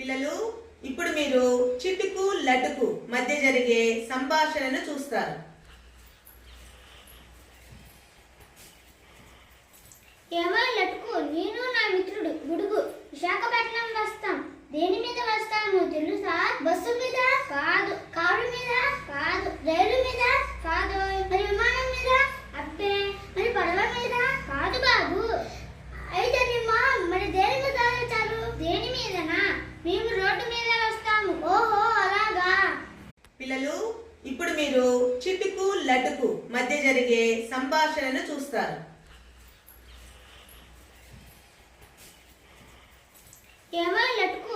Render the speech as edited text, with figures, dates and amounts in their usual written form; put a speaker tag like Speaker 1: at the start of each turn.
Speaker 1: పిల్లలు, ఇప్పుడు మీరు చిటుకు లటుకు మధ్య జరిగే సంభాషణను చూస్తారు.
Speaker 2: ఏమో లటుకు, నేను నా మిత్రుడు గుడుగు విశాఖపట్నం వస్తాం. దేని మీద వస్తాము తెలుసా? బస్సు మీద కాదు, కారు మీద కాదు, రైలు మీద కాదు, మరి విమానం మీద? అబ్బే, మరి పడవ మీద కాదు బాబు. అయితే మరి దేని మీద వచ్చారు? దేని మీదనా? మేము రోడ్డు మీద వస్తాము. ఓహో అలాగా.
Speaker 1: పిల్లలు, ఇప్పుడు మీరు చిటుకు లటుకు మధ్య జరిగే సంభాషణను చూస్తారు.
Speaker 2: ఏమో లటుకు,